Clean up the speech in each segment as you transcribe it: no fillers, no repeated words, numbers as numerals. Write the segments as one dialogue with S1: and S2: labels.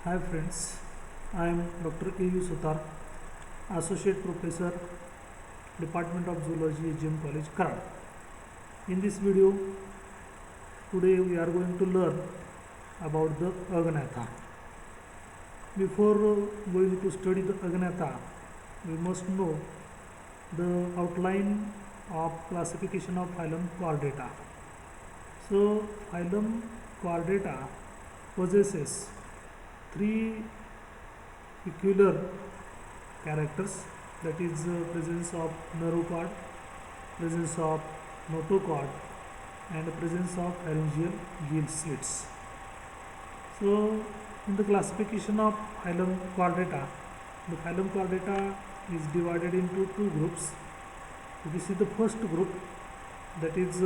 S1: Hi friends, I am Dr. A.U. Sutar, Associate Professor, Department of Zoology, GM College, Karad. In this video, today we are going to learn about the Agnatha. Before going to study the Agnatha, we must know the outline of classification of phylum Chordata. So, phylum Chordata possesses three peculiar characters, that is presence of nerve cord, presence of notochord, and presence of pharyngeal gill slits. So in the classification of phylum Chordata, the phylum Chordata is divided into two groups. So this is the first group, that is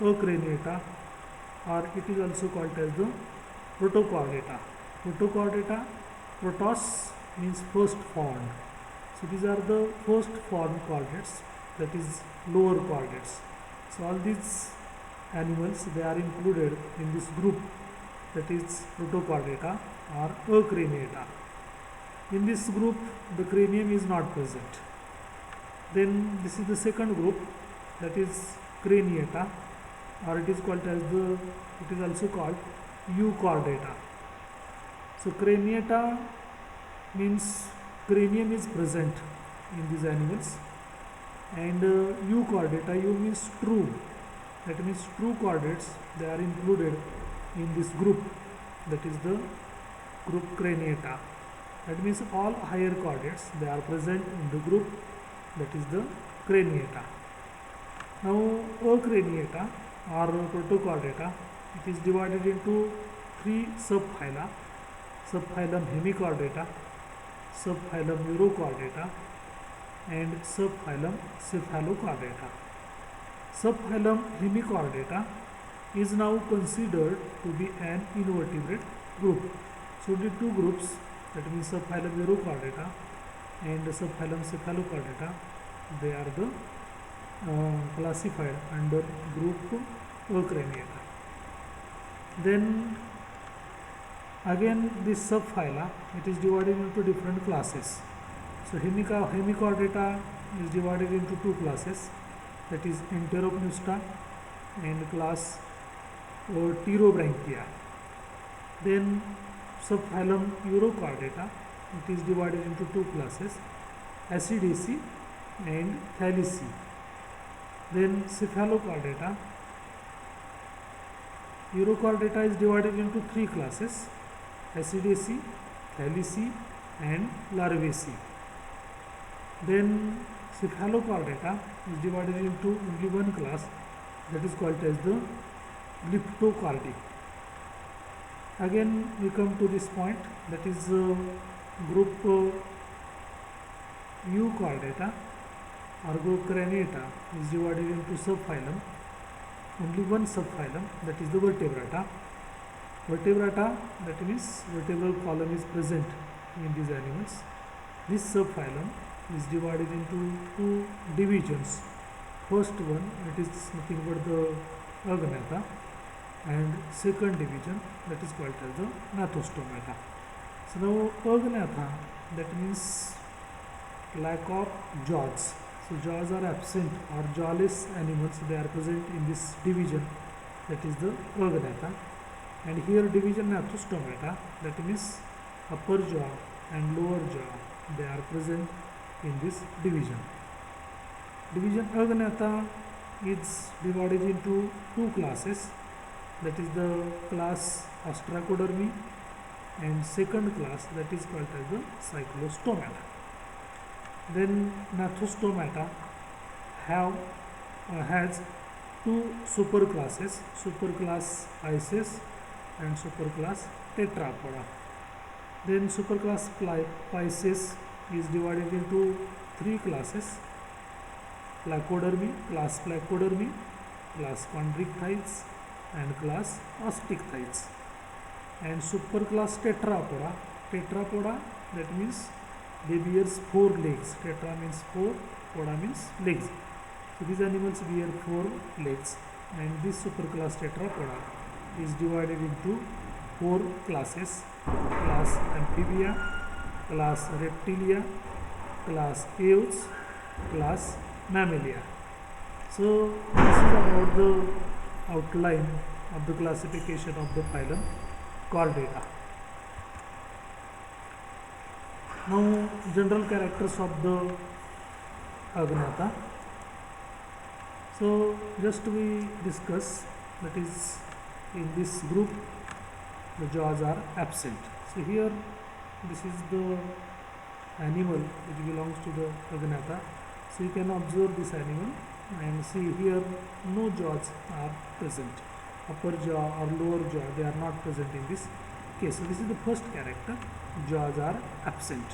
S1: Acraniata, or it is also called as the Protochordata. Protochordata, protos means first formed. So these are the first formed chordates, that is lower chordates. So all these animals, they are included in this group, that is Protochordata or Acraniata. In this group, the cranium is not present. Then this is the second group, that is Craniata, or it is also called Euchordata. So Craniata means cranium is present in these animals, and Euchordata, U means true, that means true chordates, they are included in this group, that is the group Craniata. That means all higher chordates, they are present in the group, that is the Craniata. Now Acraniata or Protochordata, it is divided into three subphyla: subphylum Hemichordata, subphylum Urochordata, and subphylum Cephalochordata. Subphylum Hemichordata is now considered to be an invertebrate group. So the two groups, that means subphylum Urochordata and subphylum Cephalochordata, they are the classified under group Acraniata. Then again this subphyla, it is divided into different classes. So Hemichordata is divided into two classes, that is Enteropneusta and class Pterobranchia. Then subphylum Urochordata, it is divided into two classes, Acidaceae and Thalassae. Then Cephalochordata, Urochordata is divided into three classes, Acidaceae, Thalassae and Larvaceae. Then Cephalochordata is divided into only one class, that is called as the Glyptochordae. Again we come to this point, that is group Euchordata or group Craniata is divided into subphylum, only one subphylum, that is the Vertebrata. Vertebrata, that means vertebral column is present in these animals. This subphylum is divided into two divisions. First one, it is nothing but the Agnatha, and second division, that is called as the Gnathostomata. So now Agnatha, that means lack of jaws. So jaws are absent, or jawless animals, they are present in this division, that is the Agnatha. And here division Gnathostomata, that means upper jaw and lower jaw, they are present in this division. Division Agnatha is divided into two classes, that is the class Ostracodermi and second class, that is called as the Cyclostomata. Then Gnathostomata has two superclasses, superclass Pisces and superclass Tetrapoda. Then superclass Pisces is divided into three classes: Placodermi, class Placodermi, class Chondrichthyes, and class Osteichthyes. And superclass Tetrapoda, that means they bears four legs. Tetra means four, poda means legs. So these animals bear four legs, and this superclass Tetrapoda is divided into four classes: class Amphibia, class Reptilia, class Eos, class Mammalia. So this is about the outline of the classification of the phylum Chordata. Now, general characters of the Agnatha. So just we discuss, that is, in this group the jaws are absent. So here this is the animal which belongs to the Agnatha. So you can observe this animal and see here no jaws are present. Upper jaw or lower jaw, they are not present in this case. So this is the first character, jaws are absent.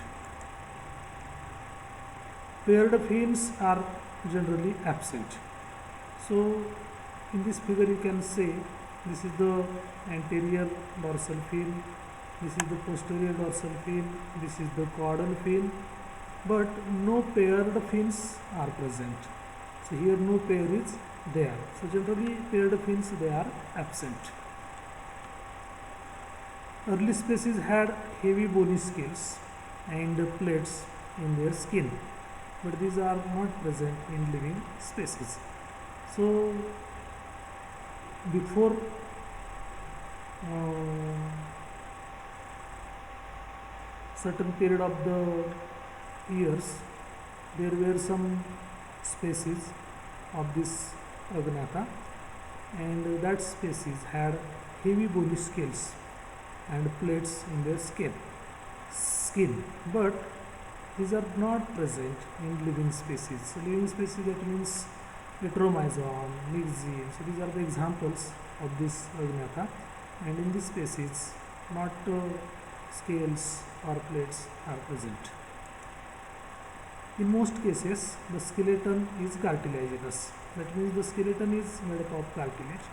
S1: Paired fins are generally absent. So in this figure you can say this is the anterior dorsal fin, this is the posterior dorsal fin, this is the caudal fin, but no paired fins are present. So here no pair is there. So generally paired fins, they are absent. Early species had heavy bony scales and plates in their skin, but these are not present in living species. So before certain period of the years, there were some species of this Agnatha, and that species had heavy bony scales and plates in their skin, but these are not present in living species. So living species, that means Etromyzon, Myxine. So these are the examples of this Agnatha, and in this species not scales or plates are present. In most cases the skeleton is cartilaginous, that means the skeleton is made up of cartilage.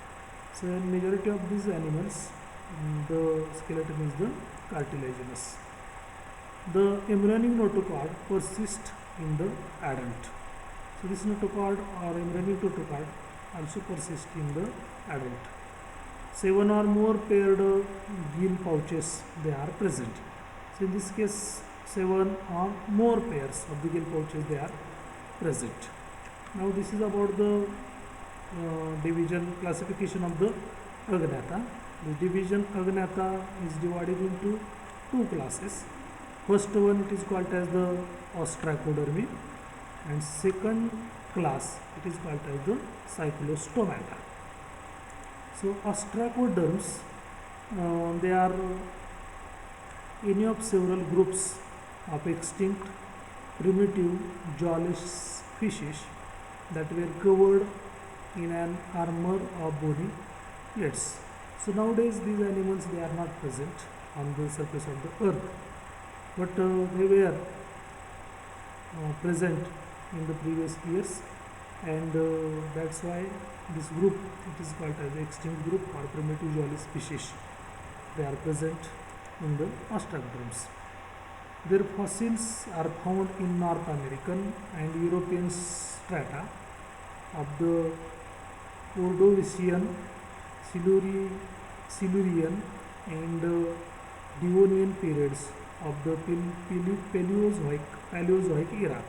S1: So in majority of these animals the skeleton is the cartilaginous. The embryonic notochord persists in the adult. So this notochord or embryonic notochord also persists in the adult. 7 or more paired gill pouches, they are present. So in this case 7 or more pairs of the gill pouches, they are present. Now this is about the classification of the Agnatha. The division Agnatha is divided into two classes. First one, it is called as the Ostracodermi, and second class it is called as the Cyclostomata. So ostracoderms, they are any of several groups of extinct primitive jawless fishes that were covered in an armor of bony plates. So nowadays these animals, they are not present on the surface of the earth, but they were present in the previous years, and that's why this group, it is called as the extinct group or primitive jawless species. They are present in the ostracoderms. Their fossils are found in North American and European strata of the Ordovician, Silurian and Devonian periods of the Paleozoic era,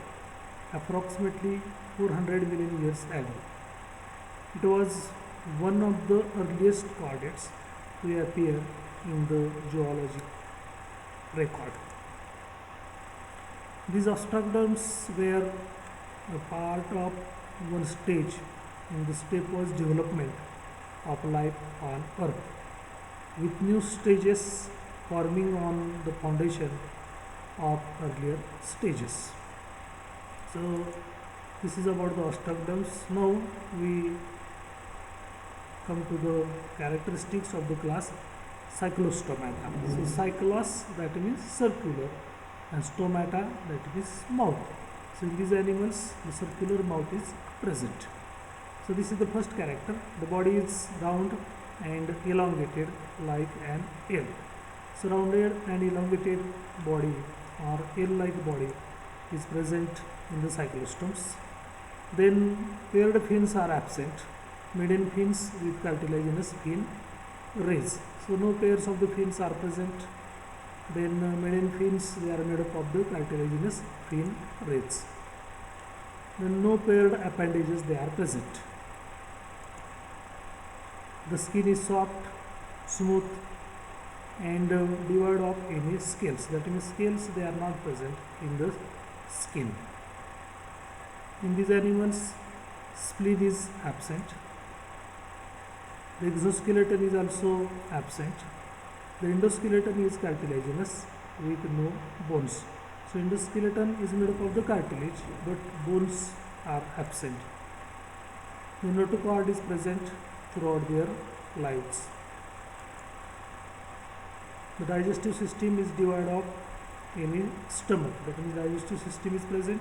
S1: approximately 400 million years ago. It was one of the earliest chordates to appear in the geologic record. These ostracoderms were a part of one stage in the stepwise development of life on Earth, with new stages forming on the foundation of earlier stages. So this is about the ostracoderms. Now we come to the characteristics of the class Cyclostomata. So cyclos, that means circular, and stomata, that means mouth. So in these animals the circular mouth is present. So this is the first character. The body is round and elongated like an L. So rounded and elongated body or L-like body is present in the cyclostomes. Then paired fins are absent. Median fins with cartilaginous fin, rays. So no pairs of the fins are present. Then median fins, they are made up of the cartilaginous fin rays. Then no paired appendages, they are present. The skin is soft, smooth, and devoid of any scales. That means scales, they are not present in the skin. In these animals, spleen is absent. The exoskeleton is also absent. The endoskeleton is cartilaginous with no bones. So endoskeleton is made up of the cartilage, but bones are absent. The notochord is present throughout their lives. The digestive system is devoid of any stomach. That means digestive system is present,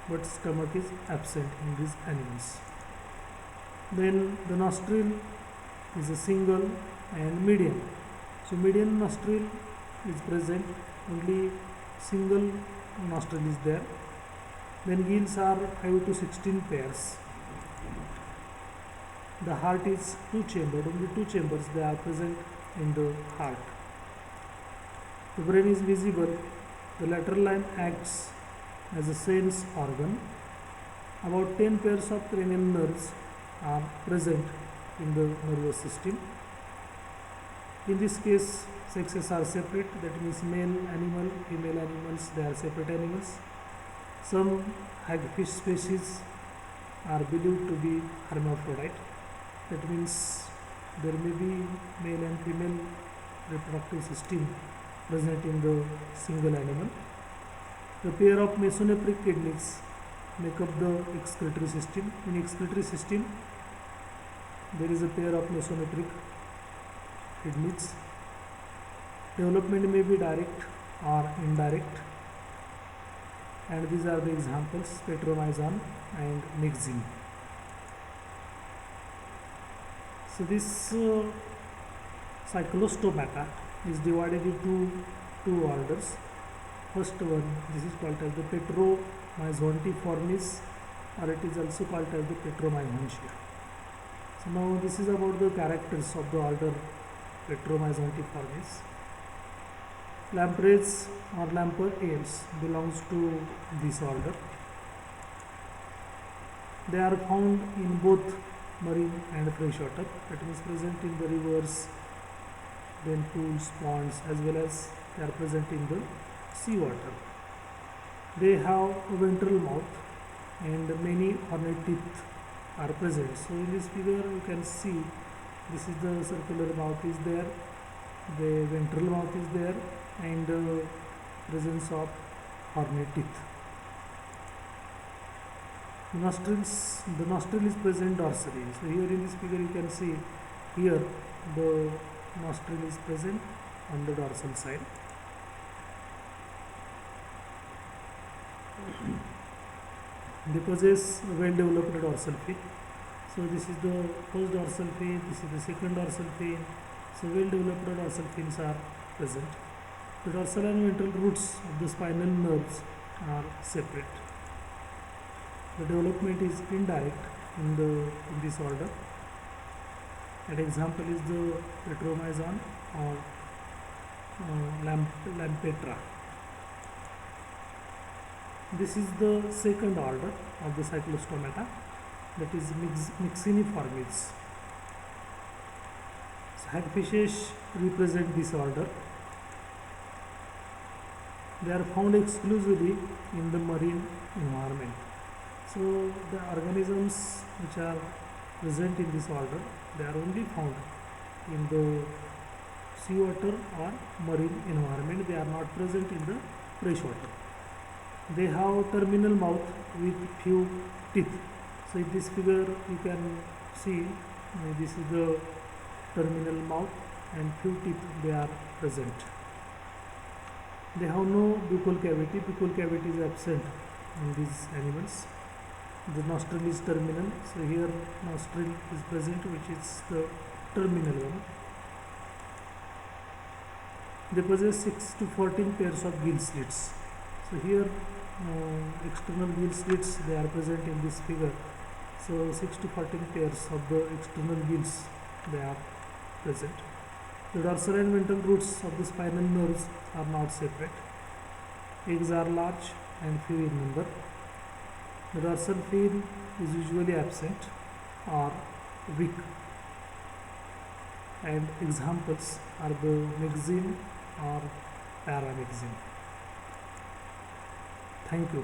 S1: but stomach is absent in these animals. Then the nostril is a single and median. So median nostril is present, only single nostril is there. Then gills are 5 to 16 pairs. The heart is two chambered, only two chambers they are present in the heart. The brain is visible. The lateral line acts as a sense organ. About 10 pairs of cranial nerves are present in the nervous system. In this case, sexes are separate, that means male animal, female animals, they are separate animals. Some hagfish species are believed to be hermaphrodite. That means there may be male and female reproductive system present in the single animal. The pair of mesonephric kidneys make up the excretory system. In excretory system, there is a pair of mesonephric kidneys. Development may be direct or indirect, and these are the examples: Petromyzon and Myxine. So this cyclostomata is divided into two orders. First one, this is called as the Petromyzontiformis, or it is also called as the Petromyzontia. So now this is about the characters of the order Petromyzontiformis. Lampreys or lampreyens belongs to this order. They are found in both marine and freshwater, that means present in the rivers, then pools, ponds, as well as they are present in the seawater. They have a ventral mouth and many hornate teeth are present. So in this figure you can see this is the circular mouth is there, the ventral mouth is there, and presence of hornate teeth. The nostril is present dorsally. So here in this figure you can see here the nostril is present on the dorsal side. They possess a well developed dorsal fin. So this is the first dorsal fin, this is the second dorsal fin. So well developed dorsal fins are present. The dorsal and ventral roots of the spinal nerves are separate. The development is indirect in this order. An example is the Petromyzon or Lampetra. This is the second order of the cyclostomata, that is Myxiniformes. So hagfishes represent this order. They are found exclusively in the marine environment. So the organisms which are present in this order, they are only found in the seawater or marine environment. They are not present in the freshwater. They have terminal mouth with few teeth. So in this figure you can see this is the terminal mouth and few teeth they are present. They have no buccal cavity. Buccal cavity is absent in these animals. The nostril is terminal. So here nostril is present, which is the terminal one. They possess 6 to 14 pairs of gill slits. So here external gill slits they are present in this figure. So 6 to 14 pairs of the external gills they are present. The dorsal and ventral roots of the spinal nerves are not separate. Eggs are large and few in number. The dorsal fin is usually absent or weak, and examples are the myxine or paramyxine. Thank you.